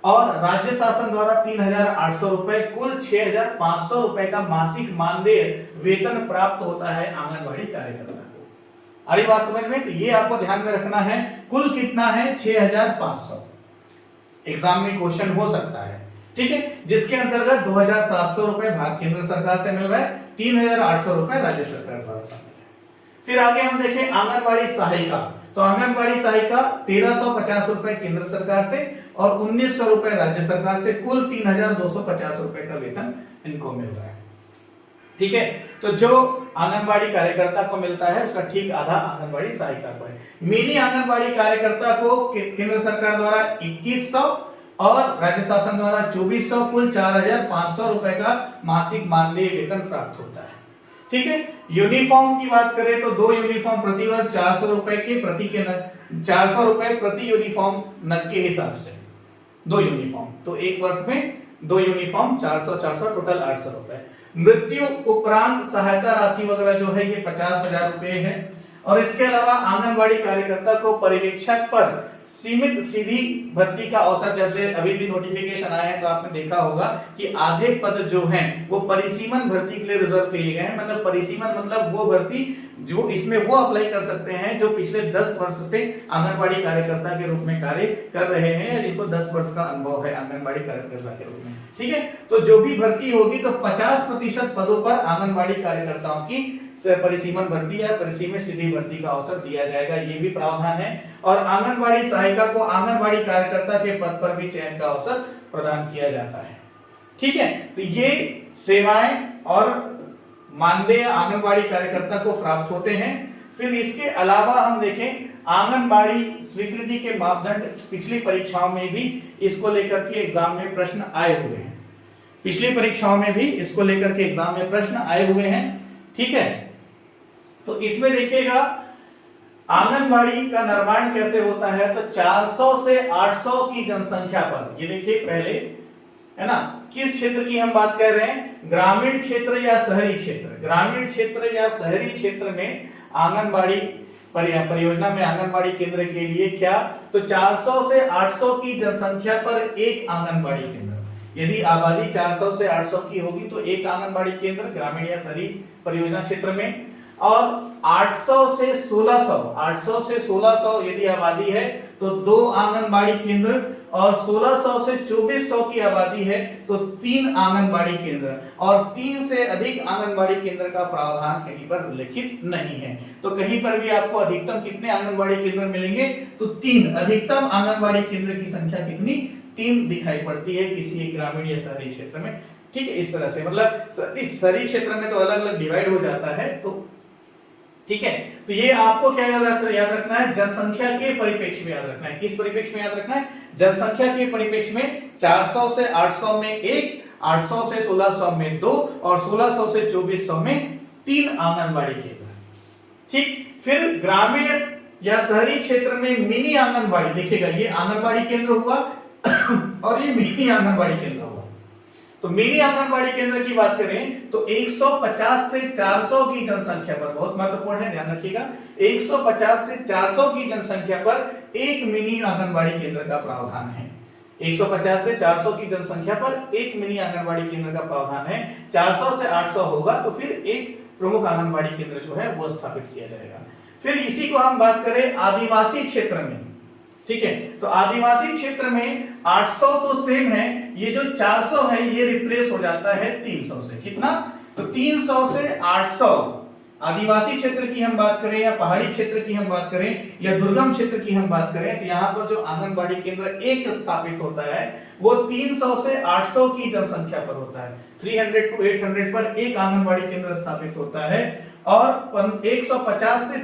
और राज्य शासन द्वारा 3800 रुपए, कुल 6500 रुपए का मासिक मानदेय वेतन प्राप्त होता है आंगनबाड़ी कार्यकर्ता को। अरे बात समझ में? तो ये आपको ध्यान में रखना है, कुल कितना है? 6500। एग्जाम में क्वेश्चन हो सकता है। ठीक है, जिसके अंतर्गत 2700 रुपए भाग केंद्र सरकार से मिल रहा है, 3800 रुपए राज्य सरकार द्वारा शामिल है। फिर आगे हम देखें आंगनबाड़ी सहायिका, तो आंगनबाड़ी सहायिका 1350 रुपए केंद्र सरकार से और 1900 रुपए राज्य सरकार से, कुल 3250 रुपए का वेतन इनको मिल रहा है। ठीक है, तो जो आंगनबाड़ी कार्यकर्ता को मिलता है उसका ठीक आधा आंगनबाड़ी सहायिका को है। मिनी आंगनबाड़ी कार्यकर्ता को केंद्र सरकार द्वारा 2100 और राज्य शासन द्वारा 2400, कुल 4500 रुपए का मासिक मानदेय वेतन प्राप्त होता है। ठीक है, यूनिफॉर्म की बात करें तो 2 यूनिफॉर्म प्रति वर्ष 400 रुपए के प्रति के 400 रुपए प्रति यूनिफॉर्म नग के हिसाब से 2 यूनिफॉर्म, तो एक वर्ष में 2 यूनिफॉर्म 400 टोटल 800 रुपए। मृत्यु उपरांत सहायता राशि वगैरह जो है ये 50,000 रुपए है। और इसके अलावा आंगनबाड़ी कार्यकर्ता को पर्यवेक्षक पर सीमित सीधी भर्ती का अवसर, जैसे अभी भी नोटिफिकेशन आया है तो आपने देखा होगा कि आधे पद जो हैं वो परिसीमन भर्ती के लिए रिजर्व किए गए हैं। मतलब परिसीमन मतलब वो भर्ती जो इसमें वो अप्लाई कर सकते हैं जो पिछले 10 वर्ष से आंगनबाड़ी कार्यकर्ता के रूप में कार्य कर रहे हैं या जिनको 10 वर्ष का अनुभव है आंगनबाड़ी कार्यकर्ता के रूप में। ठीक है, तो जो भी भर्ती होगी तो 50% पदों पर आंगनबाड़ी कार्यकर्ताओं की परिसीमन भर्ती या परिसीमित सीधी भर्ती का अवसर दिया जाएगा, ये भी प्रावधान है। और आंगनबाड़ी सहायिका को आंगनबाड़ी कार्यकर्ता के पद पर भी चयन का अवसर प्रदान किया जाता है। ठीक है, तो ये सेवाएं और मानदेय आंगनबाड़ी कार्यकर्ता को प्राप्त होते हैं। फिर इसके अलावा हम देखें आंगनबाड़ी स्वीकृति के मापदंड, पिछली परीक्षाओं में भी इसको लेकर के एग्जाम में प्रश्न आए हुए हैं, पिछली परीक्षाओं में भी इसको लेकर के एग्जाम में प्रश्न आए हुए हैं। ठीक है, तो इसमें देखिएगा आंगनबाड़ी का निर्माण कैसे होता है, तो 400 से 800 की जनसंख्या पर, ये देखिए पहले है ना, किस क्षेत्र की हम बात कर रहे हैं, ग्रामीण क्षेत्र या शहरी क्षेत्र, ग्रामीण क्षेत्र या शहरी क्षेत्र में आंगनबाड़ी परियोजना में आंगनबाड़ी केंद्र के लिए क्या, तो 400 से 800 की जनसंख्या पर एक आंगनबाड़ी केंद्र, यदि आबादी 400 से 800 की होगी तो एक आंगनबाड़ी केंद्र ग्रामीण या शहरी परियोजना क्षेत्र में, और 800 से 1600 यदि आबादी है तो 2 आंगनबाड़ी केंद्र, और 1600 से 2400 की आबादी है तो 3 आंगनबाड़ी केंद्र, और 3 से अधिक आंगनबाड़ी केंद्र का प्रावधान कहीं पर लिखित नहीं है। तो कहीं पर भी आपको अधिकतम कितने आंगनबाड़ी केंद्र मिलेंगे, तो 3, अधिकतम आंगनबाड़ी केंद्र की संख्या कितनी, 3 दिखाई पड़ती है किसी एक ग्रामीण या शहरी क्षेत्र में। ठीक है, इस तरह से मतलब शहरी क्षेत्र में तो अलग अलग डिवाइड हो जाता है। तो ठीक है, तो ये आपको क्या याद रखना है, जनसंख्या के परिप्रेक्ष्य में याद रखना है। किस परिप्रेक्ष्य में याद रखना है, जनसंख्या के परिप्रेक्ष्य में 400 से 800 में 1, 800 से 1600 में 2, और 1600 से 2400 में 3 आंगनबाड़ी केंद्र। ठीक, फिर ग्रामीण या शहरी क्षेत्र में मिनी आंगनबाड़ी, देखिएगा ये आंगनबाड़ी केंद्र हुआ और ये मिनी आंगनबाड़ी केंद्र हुआ। तो मिनी आंगनबाड़ी केंद्र की बात करें तो 150 से 400 की जनसंख्या पर, बहुत महत्वपूर्ण है, ध्यान रखिएगा, 150 से 400 की जनसंख्या पर एक मिनी आंगनबाड़ी केंद्र का प्रावधान है। 150 से 400 की जनसंख्या पर एक मिनी आंगनबाड़ी केंद्र का प्रावधान है। 400 से 800 होगा तो फिर एक प्रमुख आंगनबाड़ी केंद्र जो है वो स्थापित किया जाएगा। फिर इसी को हम बात करें आदिवासी क्षेत्र में, ठीक है, तो आदिवासी क्षेत्र में 800 तो सेम है, ये जो 400 है ये रिप्लेस हो जाता है 300 से। कितना, तो 300 से 800 आदिवासी क्षेत्र की हम बात करें या पहाड़ी क्षेत्र की हम बात करें या दुर्गम क्षेत्र की हम बात करें, तो यहाँ पर जो आंगनबाड़ी केंद्र एक स्थापित होता है वो 300 से 800 की जनसंख्या पर होता है। 300 to 800 पर एक आंगनबाड़ी केंद्र स्थापित होता है, और 150 से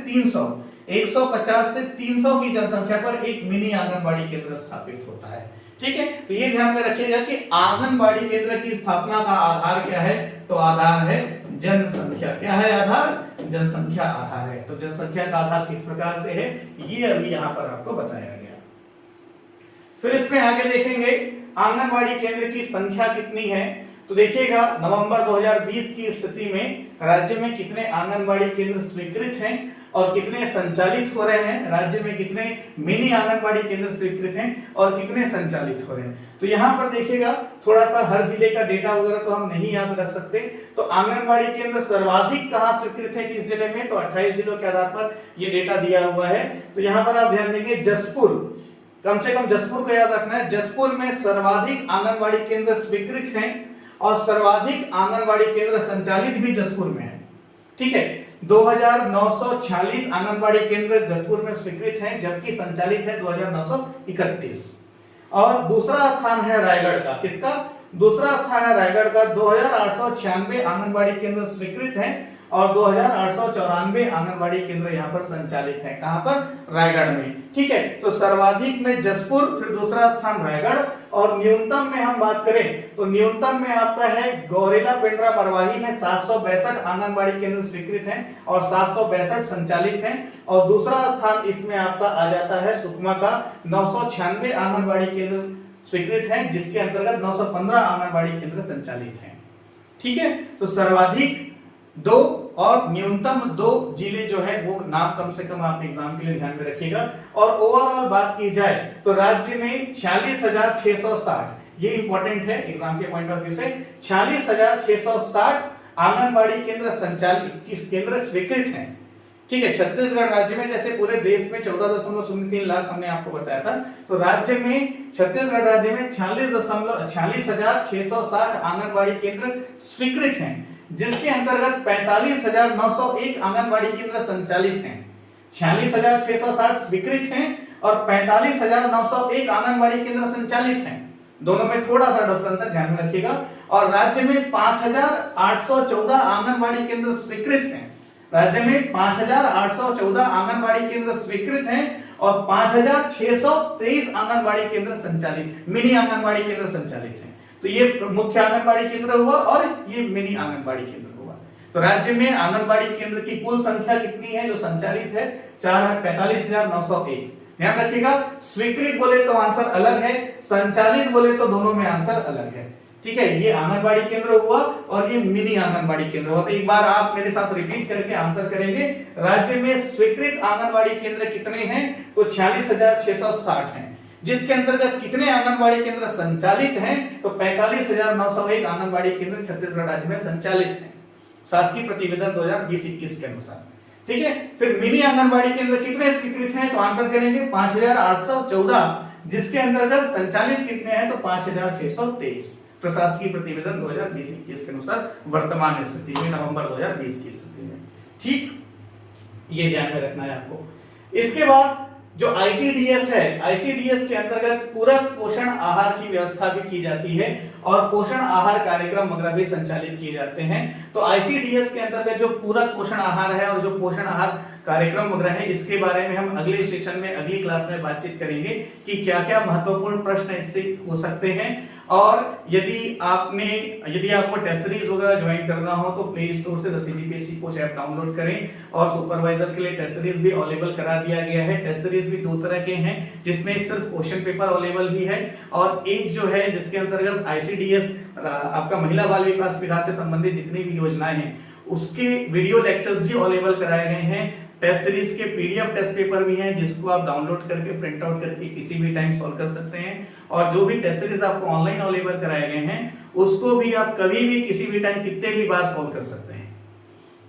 300 की जनसंख्या पर एक मिनी आंगनबाड़ी केंद्र स्थापित होता है। ठीक है, तो ये ध्यान में रखिएगा कि आंगनबाड़ी केंद्र की स्थापना का आधार क्या है, तो आधार है जनसंख्या। क्या है आधार, जनसंख्या आधार है। तो जनसंख्या का आधार किस प्रकार से है ये अभी यहाँ पर आपको बताया गया। फिर इसमें आगे देखेंगे आंगनबाड़ी केंद्र की संख्या कितनी है, तो देखिएगा नवंबर 2020 की स्थिति में राज्य में कितने आंगनबाड़ी केंद्र स्वीकृत हैं और कितने संचालित हो रहे हैं, राज्य में कितने मिनी आंगनबाड़ी केंद्र स्वीकृत हैं और कितने संचालित हो रहे हैं। तो यहाँ पर देखिएगा थोड़ा सा हर जिले का डेटा वगैरह तो हम नहीं याद रख सकते, तो आंगनबाड़ी केंद्र सर्वाधिक कहाँ स्वीकृत है किस जिले में, तो 28 जिलों के आधार पर ये डेटा दिया हुआ है। तो यहाँ पर आप ध्यान देंगे जसपुर, कम से कम जसपुर को याद रखना है, जसपुर में सर्वाधिक आंगनबाड़ी केंद्र स्वीकृत हैं और सर्वाधिक आंगनबाड़ी केंद्र संचालित भी जसपुर में है। ठीक है, 2946 आंगनबाड़ी केंद्र जसपुर में स्वीकृत हैं, जबकि संचालित है 2931। और दूसरा स्थान है रायगढ़ का, किसका, दूसरा स्थान है रायगढ़ का, 2896 आंगनबाड़ी केंद्र स्वीकृत हैं और 2894 आंगनबाड़ी केंद्र यहाँ पर संचालित हैं। कहां पर, रायगढ़ में। ठीक है, तो सर्वाधिक में जसपुर, फिर दूसरा स्थान रायगढ़, और न्यूनतम में हम बात करें तो न्यूनतम में आपका है गौरेला पेंड्रा बरवाही में 762 आंगनबाड़ी केंद्र स्वीकृत हैं और 762 संचालित हैं, और दूसरा स्थान इसमें आपका आ जाता है सुकमा का, 996 आंगनबाड़ी केंद्र स्वीकृत हैं, जिसके अंतर्गत 915 आंगनबाड़ी केंद्र संचालित हैं। ठीक है, तो सर्वाधिक 2 और न्यूनतम 2 जिले जो है वो नाम कम से कम आप एग्जाम के लिए ध्यान में रखिएगा। और ओवरऑल बात की जाए तो राज्य में 46,660, ये इंपॉर्टेंट है एग्जाम के पॉइंट ऑफ व्यू से, 46,660 आंगनबाड़ी केंद्र संचालित केंद्र स्वीकृत हैं। ठीक है, छत्तीसगढ़ राज्य में जैसे पूरे देश में 14.03 लाख हमने आपको बताया था, तो राज्य में छत्तीसगढ़ राज्य में 46,660 आंगनबाड़ी केंद्र स्वीकृत हैं, जिसके अंतर्गत 45,901 आंगनबाड़ी केंद्र संचालित हैं। 46,660 स्वीकृत हैं और 45,901 आंगनबाड़ी केंद्र संचालित हैं, दोनों में थोड़ा सा डिफरेंस है, ध्यान में रखिएगा। और राज्य में 5,814 आंगनबाड़ी केंद्र स्वीकृत हैं राज्य में 5814 आंगनबाड़ी केंद्र स्वीकृत हैं और 5623 आंगनबाड़ी केंद्र संचालित, मिनी आंगनबाड़ी केंद्र संचालित हैं। तो ये मुख्य आंगनबाड़ी केंद्र हुआ और ये मिनी आंगनबाड़ी केंद्र हुआ। तो राज्य में आंगनबाड़ी केंद्र की कुल संख्या कितनी है जो संचालित है? 4,45,901। ध्यान रखिएगा, स्वीकृत बोले तो आंसर अलग है, संचालित बोले तो दोनों में आंसर अलग है। ठीक है, ये आंगनबाड़ी केंद्र हुआ और ये मिनी आंगनबाड़ी केंद्र हुआ। तो एक बार आप मेरे साथ रिपीट करके आंसर करेंगे। राज्य में स्वीकृत आंगनबाड़ी केंद्र कितने हैं? तो 46,660 हैं। जिसके अंतर्गत कितने आंगनबाड़ी केंद्र संचालित हैं? तो 45,901 आंगनबाड़ी केंद्र छत्तीसगढ़ राज्य में संचालित हैं, शासकीय प्रतिवेदन 2020-21 के अनुसार। ठीक है, फिर मिनी आंगनबाड़ी केंद्र कितने स्वीकृत हैं? तो आंसर करेंगे 5,814, जिसके अंतर्गत संचालित कितने हैं? तो 5,623, प्रशासकीय प्रतिवेदन 2020-21 के अनुसार वर्तमान स्थिति में, नवंबर 2020 की स्थिति में। ठीक, ये ध्यान में रखना है आपको। इसके बाद जो आईसीडीएस है, आईसीडीएस के अंतर्गत पूरक पोषण आहार की व्यवस्था भी की जाती है और पोषण आहार कार्यक्रम वगैरह भी संचालित किए जाते हैं। तो आईसीडीएस के अंतर्गत जो पूरक पोषण आहार है और जो पोषण आहार कार्यक्रम वगैरह है, इसके बारे में हम अगले सेशन में, अगली क्लास में बातचीत करेंगे कि क्या क्या महत्वपूर्ण प्रश्न इससे हो सकते हैं। और यदि आपको टेस्ट सीरीज वगैरह ज्वाइन करना हो तो प्ले स्टोर से 10 CGPSC कोच ऐप डाउनलोड करें। और सुपरवाइजर के लिए टेस्ट सीरीज भी अवेलेबल करा दिया गया है। टेस्ट सीरीज भी 2 तरह के हैं, जिसमें सिर्फ क्वेश्चन पेपर अवेलेबल भी है और एक जो है जिसके अंतर्गत आईसीडीएस आपका महिला बाल विकास विभाग से संबंधित जितनी भी योजनाएं हैं उसके वीडियो लेक्चर्स भी अवेलेबल कराए गए हैं। टेस्ट सीरीज के पीडीएफ टेस्ट पेपर भी हैं जिसको आप डाउनलोड करके प्रिंट आउट करके किसी भी टाइम सॉल्व कर सकते हैं। और जो भी टेस्ट सीरीज आपको ऑनलाइन अवेलेबल कराए गए हैं उसको भी आप कभी भी किसी भी टाइम कितने भी बार सॉल्व कर सकते हैं।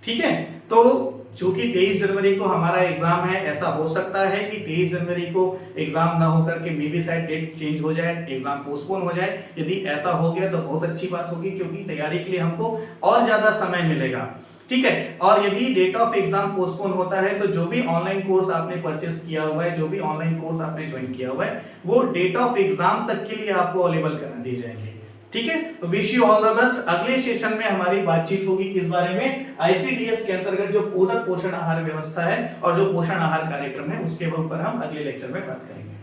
ठीक है, तो चूंकि 23 जनवरी को हमारा एग्जाम है, ऐसा हो सकता है कि 23 जनवरी को एग्जाम ना होकर के मे बी शायद डेट चेंज हो जाए, एग्जाम पोस्टपोन हो जाए। यदि ऐसा हो गया तो बहुत अच्छी बात होगी, क्योंकि तैयारी के लिए हमको और ज्यादा समय मिलेगा। ठीक है, और यदि डेट ऑफ एग्जाम पोस्टपोन होता है तो जो भी ऑनलाइन कोर्स आपने परचेस किया हुआ है, जो भी ऑनलाइन कोर्स आपने ज्वाइन किया हुआ है, वो डेट ऑफ एग्जाम तक के लिए आपको अवेलेबल करा दिए जाएंगे। ठीक है, तो wish you all the best. अगले सेशन में हमारी बातचीत होगी किस बारे में? आईसीडीएस के अंतर्गत जो पूरक पोषण आहार व्यवस्था है और जो पोषण आहार कार्यक्रम है उसके ऊपर हम अगले लेक्चर में बात करेंगे।